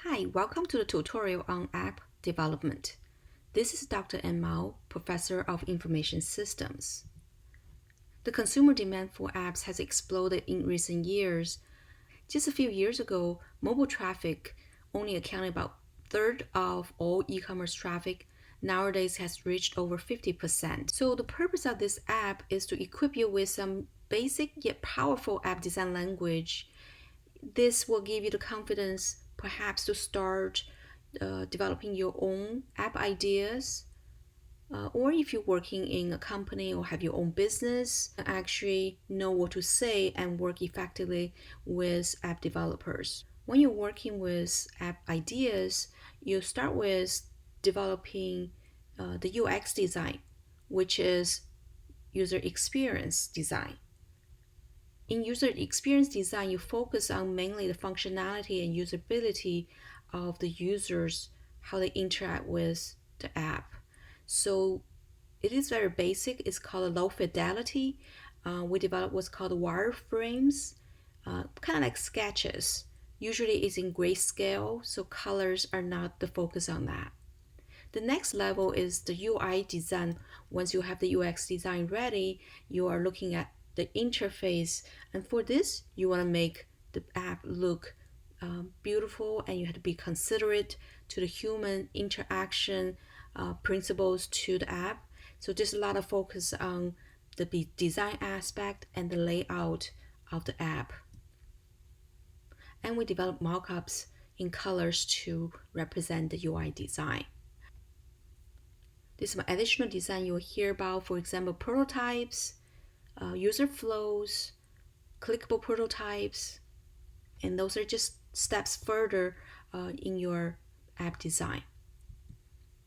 Hi, welcome to the tutorial on app development. This is Dr. N. Mao, Professor of Information Systems. The consumer demand for apps has exploded in recent years. Just a few years ago, mobile traffic only accounted about a third of all e-commerce traffic. Nowadays has reached over 50%. So the purpose of this app is to equip you with some basic yet powerful app design language. This will give you the confidence perhaps to start developing your own app ideas. Or if you're working in a company or have your own business, actually know what to say and work effectively with app developers. When you're working with app ideas, you start with developing the UX design, which is user experience design. In user experience design, you focus on mainly the functionality and usability of the users, how they interact with the app. So it is very basic. It's called low fidelity. We develop what's called wireframes, kind of like sketches. Usually it's in grayscale, so colors are not the focus on that. The next level is the UI design. Once you have the UX design ready, you are looking at the interface. And for this, you want to make the app look beautiful, and you have to be considerate to the human interaction principles to the app. So there's a lot of focus on the design aspect and the layout of the app. And we develop mockups in colors to represent the UI design. There's some additional design you'll hear about, for example, prototypes, user flows, clickable prototypes, and those are just steps further in your app design.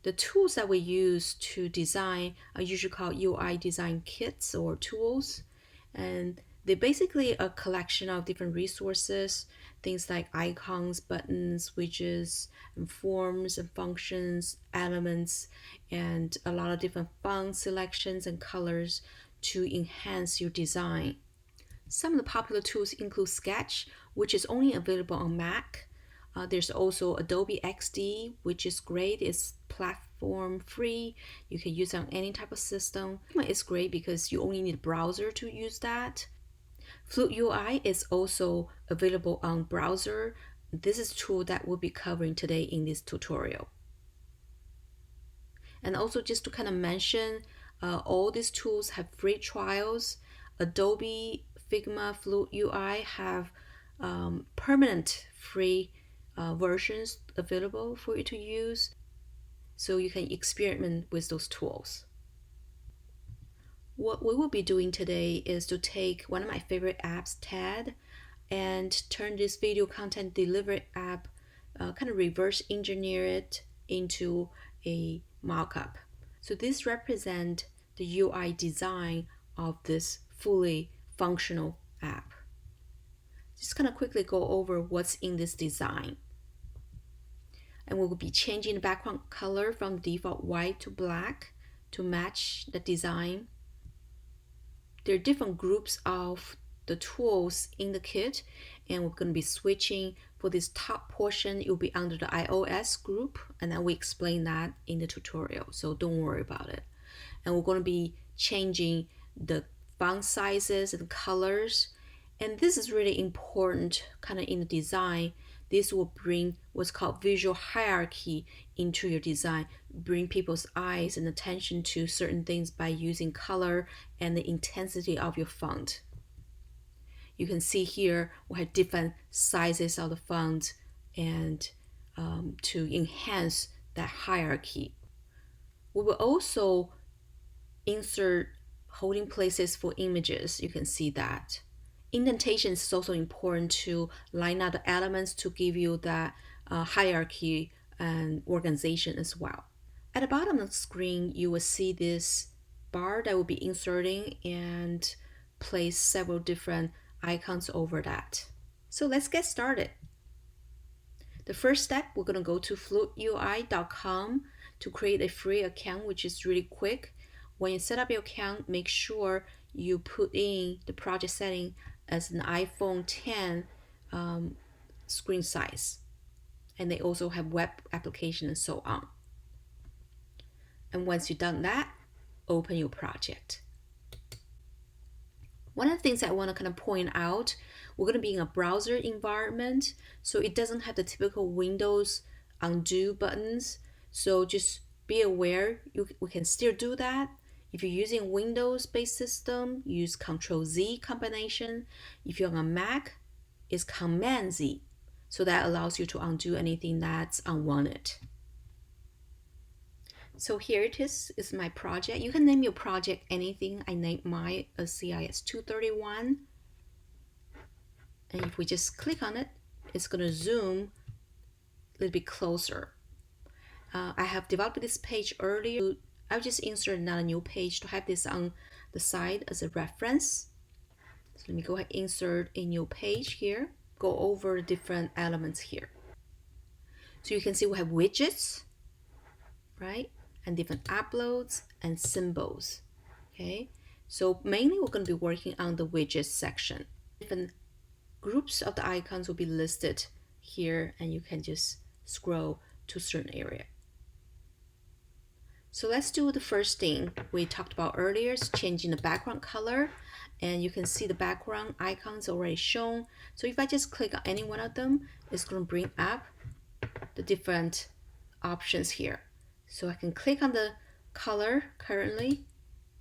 The tools that we use to design are usually called UI design kits or tools, and they're basically a collection of different resources, things like icons, buttons, widgets, and forms and functions, elements, and a lot of different font selections and colors to enhance your design. Some of the popular tools include Sketch, which is only available on Mac. There's also Adobe XD, which is great. It's platform free. You can use it on any type of system. It's great because you only need a browser to use that. Fluid UI is also available on browser. This is a tool that we'll be covering today in this tutorial. And also just to kind of mention, all these tools have free trials. Adobe, Figma, Fluid UI have permanent free versions available for you to use, so you can experiment with those tools. What we will be doing today is to take one of my favorite apps, TED, and turn this video content delivery app, kind of reverse engineer it into a mockup. So this represents the UI design of this fully functional app. Just kind of quickly go over what's in this design. And we will be changing the background color from default white to black to match the design. There are different groups of the tools in the kit, and we're going to be switching. For this top portion, it will be under the iOS group, and then we explain that in the tutorial, so don't worry about it. And we're going to be changing the font sizes and colors, and this is really important kind of in the design. This will bring what's called visual hierarchy into your design, bring people's eyes and attention to certain things by using color and the intensity of your font. You can see here we have different sizes of the font and to enhance that hierarchy. We will also insert holding places for images. You can see that. Indentation is also important to line up the elements to give you that hierarchy and organization as well. At the bottom of the screen, you will see this bar that will be inserting and place several different icons over that. So let's get started. The first step, we're going to go to fluidui.com to create a free account, which is really quick. When you set up your account, make sure you put in the project setting as an iPhone 10 screen size. and they also have web application and so on. And once you've done that, open your project. One of the things I want to kind of point out, we're going to be in a browser environment, so it doesn't have the typical Windows undo buttons. So just be aware, we can still do that. If you're using Windows-based system, use Control-Z combination. If you're on a Mac, it's Command-Z. So that allows you to undo anything that's unwanted. So here it is my project. You can name your project anything. I named mine a CIS 231. And if we just click on it, it's going to zoom a little bit closer. I have developed this page earlier. I'll just insert another new page to have this on the side as a reference. So let me go ahead and insert a new page here. Go over different elements here. So you can see we have widgets, right? And different uploads and symbols. Okay, so mainly we're going to be working on the widgets section. Different groups of the icons will be listed here, and you can just scroll to a certain area. So let's do the first thing we talked about earlier, is changing the background color. And you can see the background icons already shown. So if I just click on any one of them, it's going to bring up the different options here. So I can click on the color currently,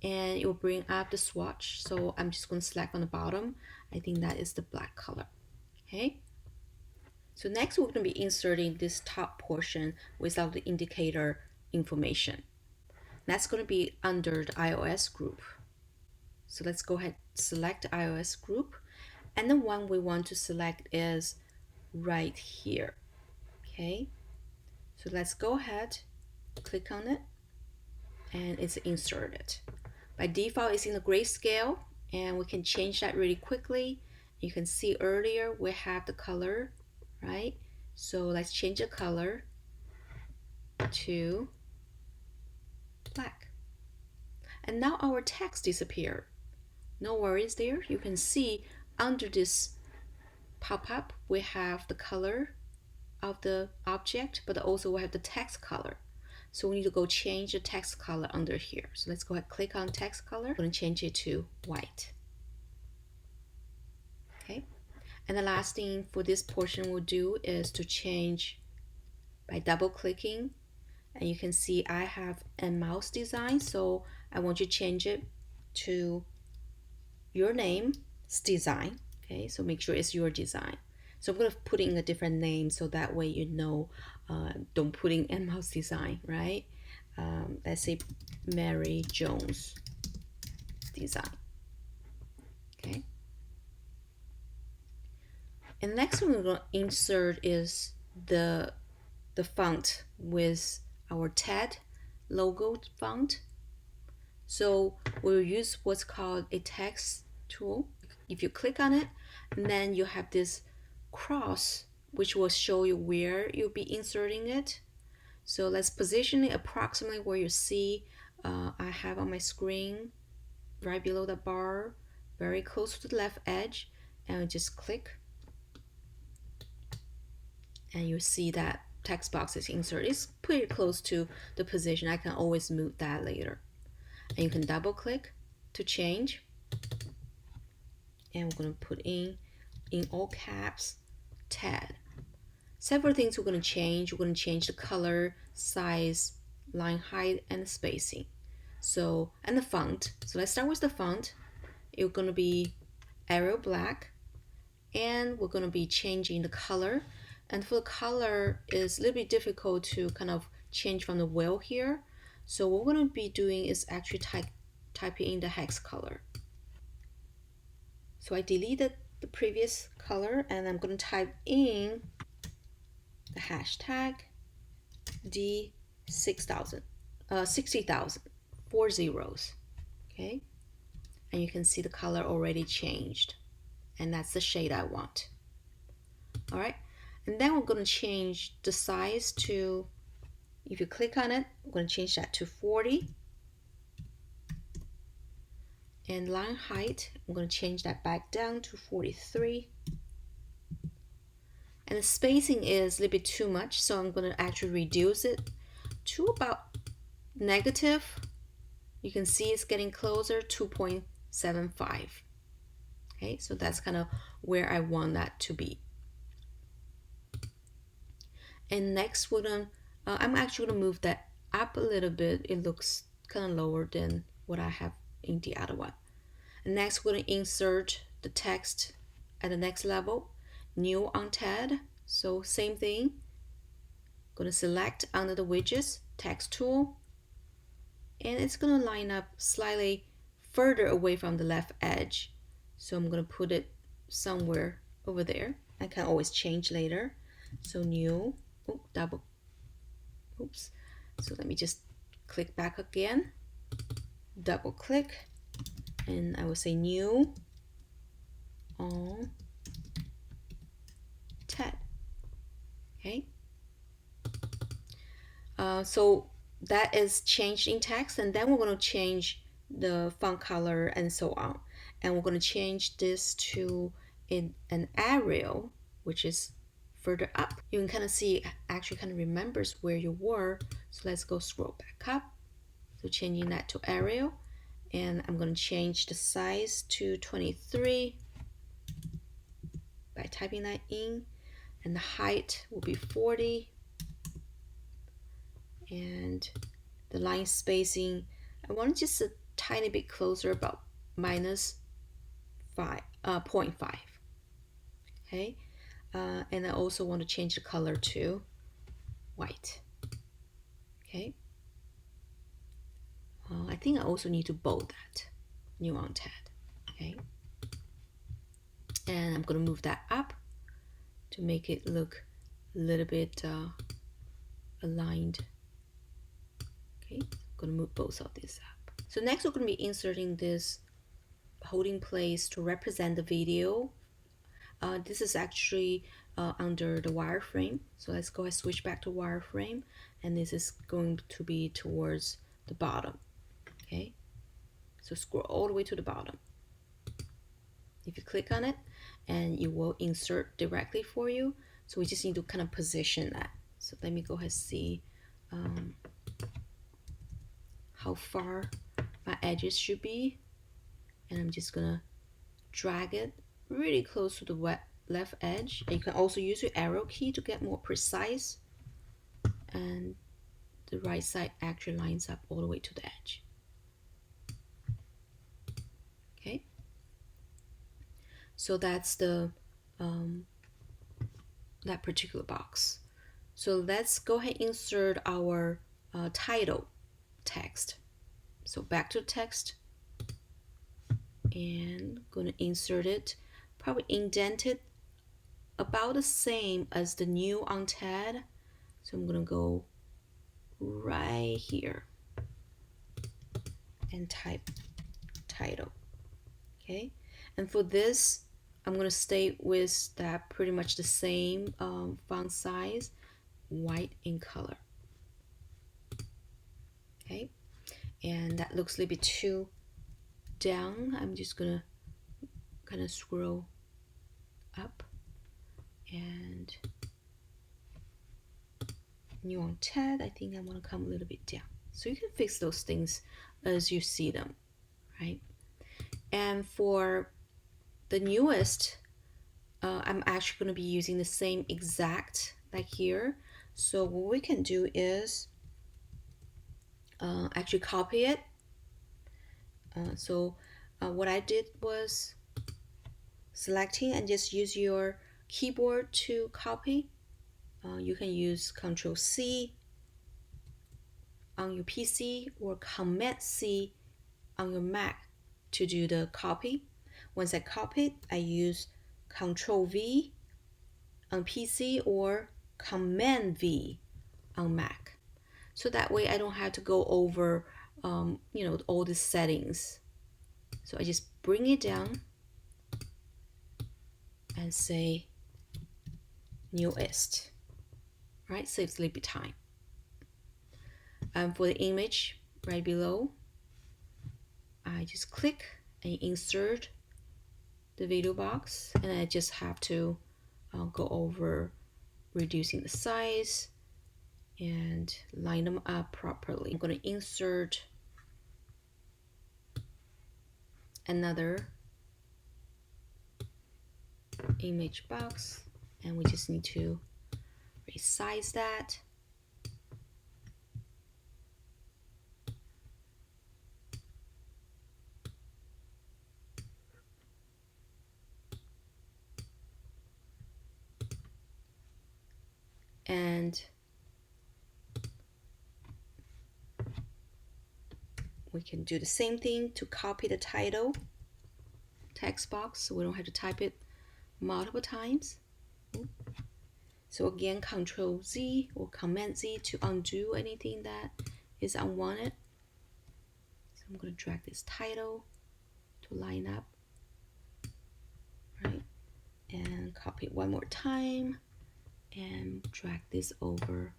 and it will bring up the swatch. So I'm just going to select on the bottom. I think that is the black color. Okay. So next we're going to be inserting this top portion without the indicator information. That's going to be under the iOS group. So let's go ahead and select the iOS group. And the one we want to select is right here. Okay. So let's go ahead, click on it, and it's inserted. By default, it's in the grayscale, and we can change that really quickly. You can see earlier we have the color, right? So let's change the color to black. And now our text disappeared. No worries there. You can see under this pop-up, we have the color of the object, but also we have the text color. So we need to go change the text color under here. So let's go ahead and click on text color. I'm going to change it to white. Okay. And the last thing for this portion we'll do is to change by double clicking. And you can see I have a mouse design. So I want you to change it to your name's design. Okay. So make sure it's your design. So I'm going to put in a different name so that way you know, don't put in in-house design, right? Let's say Mary Jones design. Okay. And next one we're going to insert is the font with our TED logo font. So we'll use what's called a text tool. If you click on it, and then you have this cross which will show you where you'll be inserting it. So let's position it approximately where you see I have on my screen, right below the bar, very close to the left edge, and just click, and you see that text box is inserted. It's pretty close to the position. I can always move that later. And you can double click to change, and we're going to put in all caps TED. Several things we're going to change. We're going to change the color, size, line height, and the spacing. So, and the font. So let's start with the font. It's going to be Arial Black, and we're going to be changing the color. And for the color, it's a little bit difficult to kind of change from the wheel here. So what we're going to be doing is actually typing in the hex color. So I deleted the previous color, and I'm going to type in the hashtag D6000, 60,000, 4 zeros. Okay, and you can see the color already changed, and that's the shade I want. All right, and then we're going to change the size to, if you click on it, we're going to change that to 40. And line height, I'm going to change that back down to 43. And the spacing is a little bit too much, so I'm going to actually reduce it to about negative. You can see it's getting closer, 2.75. Okay, so that's kind of where I want that to be. And next I'm actually gonna move that up a little bit. It looks kind of lower than what I have in the other one. And next we're gonna insert the text at the next level, new on TED. So same thing, gonna select under the widgets, text tool, and it's gonna line up slightly further away from the left edge. So I'm gonna put it somewhere over there. I can always change later. So new, oops. So let me just click back again, double click, and I will say new on TED. Okay. So that is changed in text, and then we're going to change the font color and so on. And we're going to change this to an Arial, which is further up. You can kind of see it actually kind of remembers where you were. So let's go scroll back up. So changing that to Arial, and I'm going to change the size to 23 by typing that in, and the height will be 40, and the line spacing I want just a tiny bit closer, about minus 0.5. Okay, and I also want to change the color to white. Okay, I think I also need to bold that new on TED. Okay, and I'm going to move that up to make it look a little bit aligned. Okay, I'm going to move both of these up. So next we're going to be inserting this holding place to represent the video. This is actually under the wireframe. So let's go ahead and switch back to wireframe, and this is going to be towards the bottom. Okay, so scroll all the way to the bottom. If you click on it, and it will insert directly for you. So we just need to kind of position that. So let me go ahead and see how far my edges should be, and I'm just gonna drag it really close to the left edge. And you can also use your arrow key to get more precise, and the right side actually lines up all the way to the edge. Okay, so that's the that particular box. So let's go ahead and insert our title text. So back to text, and going to insert it, probably indent it about the same as the new on TED. So I'm going to go right here and type title. Okay, and for this I'm going to stay with that pretty much the same font size, white in color. Okay, and that looks a little bit too down. I'm just going to kind of scroll up, and new on TED, I think I want to come a little bit down. So you can fix those things as you see them, right? And for the newest, I'm actually going to be using the same exact like here. So what we can do is actually copy it. So what I did was selecting and just use your keyboard to copy. You can use Control C on your PC or Command C on your Mac to do the copy. Once I copy, I use Control V on PC or Command V on Mac. So that way I don't have to go over all the settings. So I just bring it down and say newest. Right, saves a little bit time. For the image right below, I just click and insert the video box, and I just have to go over reducing the size and line them up properly. I'm going to insert another image box, and we just need to resize that. And we can do the same thing to copy the title text box so we don't have to type it multiple times. So again, Control Z or Command Z to undo anything that is unwanted. So I'm going to drag this title to line up, right? And copy it one more time and drag this over.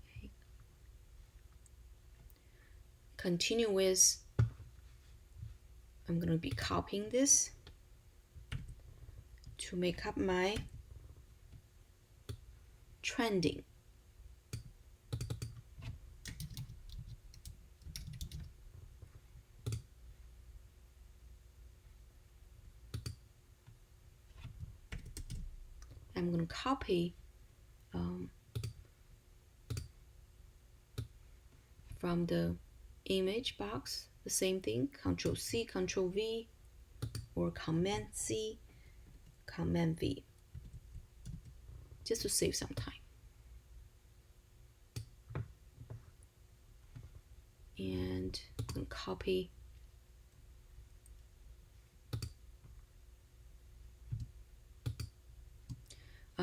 Okay. Continue with, I'm going to be copying this to make up my trending. I'm going to copy from the image box, the same thing, Control C, Control V, or Command C, Command V, just to save some time. And I'm going to copy.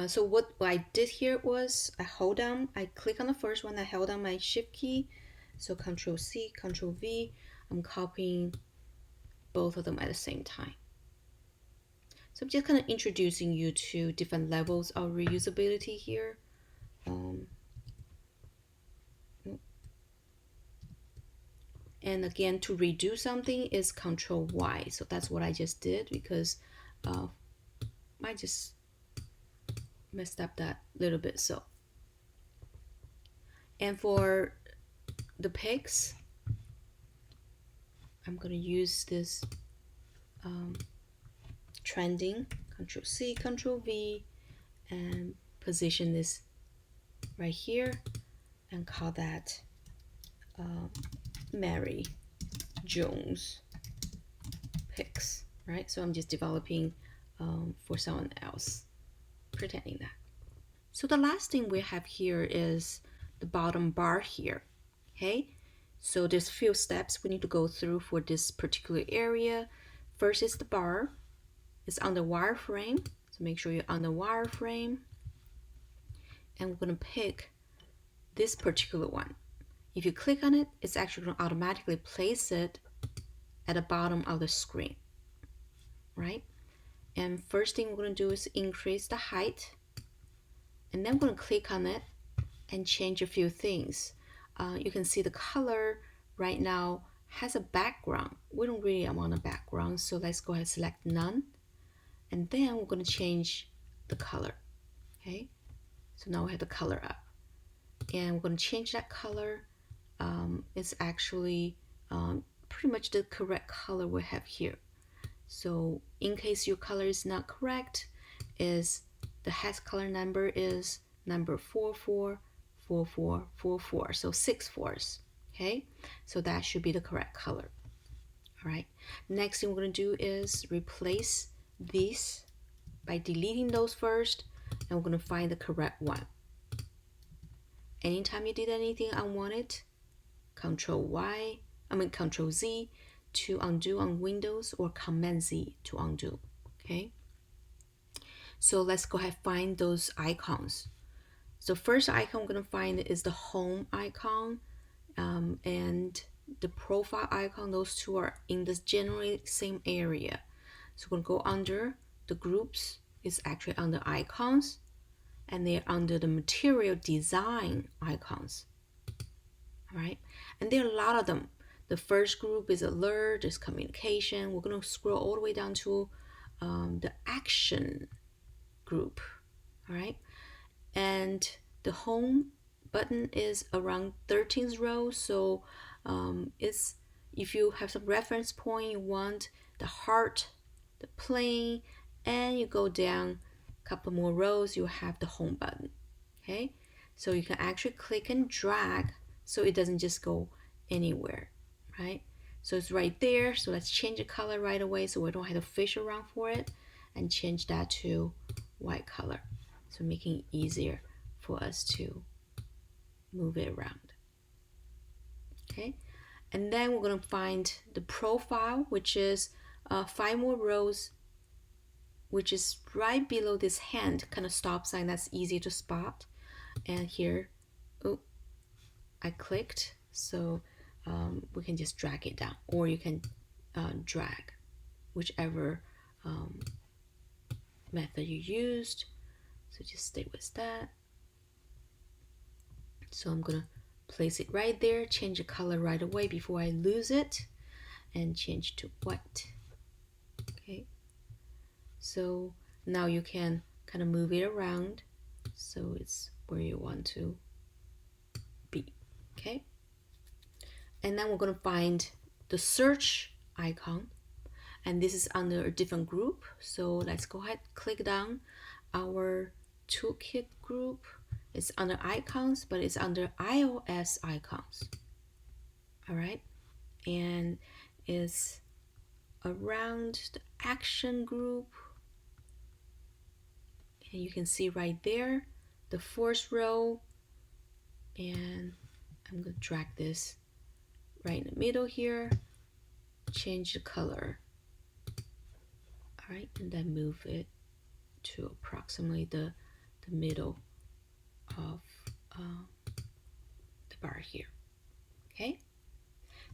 So what I did here was I click on the first one, I held down my Shift key, so Control C, Control V, I'm copying both of them at the same time. So I'm just kind of introducing you to different levels of reusability here. And again, to redo something is Control Y. So that's what I just did because I just messed up that little bit. So, and for the pics, I'm gonna use this trending, Control C, Control V, and position this right here and call that Mary Jones pics, right? So I'm just developing for someone else, pretending that. So the last thing we have here is the bottom bar here, okay? So there's a few steps we need to go through for this particular area. First is the bar. It's on the wireframe, so make sure you're on the wireframe. And we're gonna pick this particular one. If you click on it, it's actually gonna automatically place it at the bottom of the screen, right? And first thing we're gonna do is increase the height. And then we're gonna click on it and change a few things. You can see the color right now has a background. We don't really want a background, so let's go ahead and select none. And then we're going to change the color. Okay, so now we have the color up. And we're going to change that color. It's actually pretty much the correct color we have here. So in case your color is not correct, is the hex color number is number 444444, so 6 fours. Okay, so that should be the correct color. All right, next thing we're going to do is replace these by deleting those first, and we're going to find the correct one. Anytime you did anything unwanted, Control Z to undo on Windows, or Command Z to undo. Okay, so let's go ahead and find those icons. So first icon we're going to find is the home icon and the profile icon. Those two are in this generally same area. So we're going to go under the groups. It's actually under icons, and they're under the material design icons. All right, and there are a lot of them. The first group is alert, is communication. We're going to scroll all the way down to the action group. All right. And the home button is around 13th row. So it's if you have some reference point, you want the heart, the plane, and you go down a couple more rows, you have the home button. Okay, so you can actually click and drag so it doesn't just go anywhere, right? So it's right there. So let's change the color right away so we don't have to fish around for it, and change that to white color. So making it easier for us to move it around. Okay, and then we're going to find the profile, which is 5 more rows, which is right below this hand kind of stop sign. That's easy to spot. And here, oh, I clicked, so we can just drag it down, or you can drag whichever method you used. So just stay with that. So I'm gonna place it right there, change the color right away before I lose it, and change to white. Okay, so now you can kind of move it around so it's where you want to be. Okay, and then we're going to find the search icon, and this is under a different group. So let's go ahead, click down our toolkit group. It's under icons, but it's under iOS icons. All right, and it's around the action group, and you can see right there the fourth row, and I'm going to drag this right in the middle here, change the color. All right, and then move it to approximately the middle of the bar here. Okay,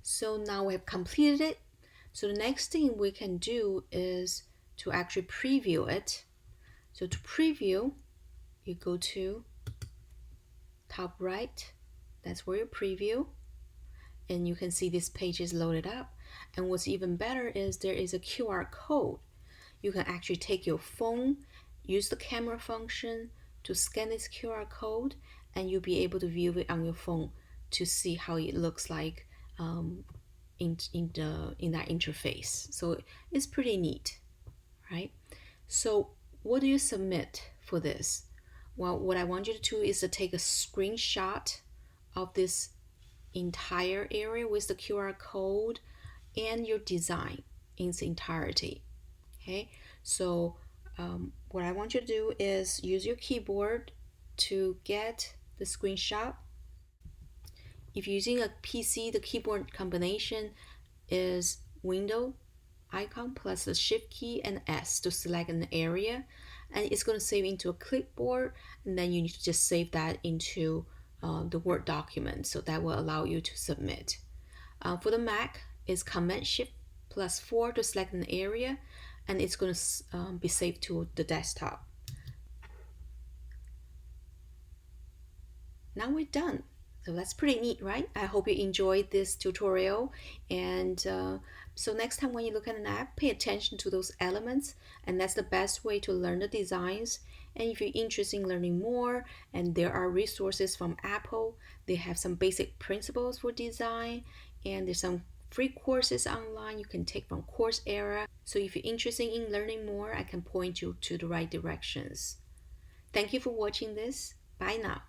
so now we have completed it. So the next thing we can do is to actually preview it. So to preview, you go to top right, that's where you preview, and you can see this page is loaded up. And what's even better is there is a QR code. You can actually take your phone, use the camera function to scan this QR code, and you'll be able to view it on your phone to see how it looks like in that interface. So it's pretty neat, right? So what do you submit for this? Well, what I want you to do is to take a screenshot of this entire area with the QR code and your design in its entirety. Okay, so what I want you to do is use your keyboard to get the screenshot. If you're using a PC, the keyboard combination is Window icon plus the Shift key and S to select an area, and it's going to save into a clipboard, and then you need to just save that into the Word document, so that will allow you to submit. For the Mac, it's Command Shift plus 4 to select an area, and it's going to be saved to the desktop. Now we're done. So that's pretty neat, right? I hope you enjoyed this tutorial. And so next time when you look at an app, pay attention to those elements, and that's the best way to learn the designs. And if you're interested in learning more, and there are resources from Apple, they have some basic principles for design, and there's some free courses online you can take from Coursera. So if you're interested in learning more, I can point you to the right directions. Thank you for watching this. Bye now.